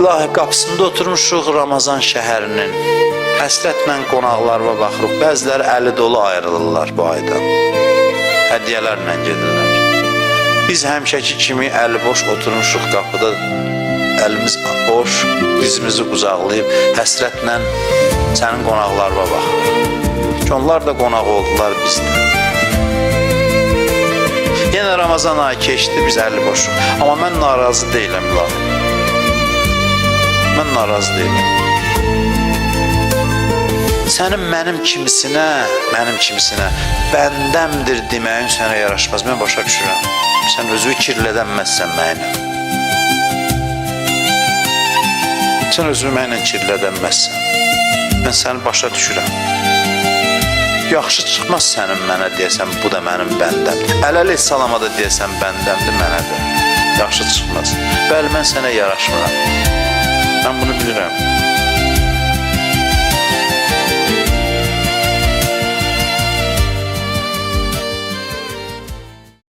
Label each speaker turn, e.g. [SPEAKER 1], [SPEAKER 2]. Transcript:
[SPEAKER 1] İlahi, qapısında oturmuşuq Ramazan şəhərinin. Həsrətlə qonaqlarına baxırıq. Bəziləri əli dolu ayrılırlar bu aydan. Hədiyyələrlə gedirlər. Biz həmişəki kimi əli boş oturmuşuq qapıda. Əlimiz boş, dizimizi qucaqlayıb, həsrətlə sənin qonaqlarına baxırıq. Onlar da qonaq oldular bizdə. Yenə Ramazan ayı keçdi, biz əli boşuq. Amma mən narazı deyiləm, İlahi. Mən narazı deyiləm. Sənin mənim kimisinə bəndəmdir deməyin sənə yaraşmaz. Mən başa düşürəm. Sən özünü kirlədənməzsən mənimlə. Sən özünü mənimlə kirlədənməzsən. Mən səni başa düşürəm. Yaxşı çıxmaz sənin mənə deyəsən, bu da mənim bəndəmdir. Ələli salama da deyəsən, bəndəmdir mənə də. Yaxşı çıxmaz. Bəli, mən sənə yaraşmıram. Mən bunu bilirəm.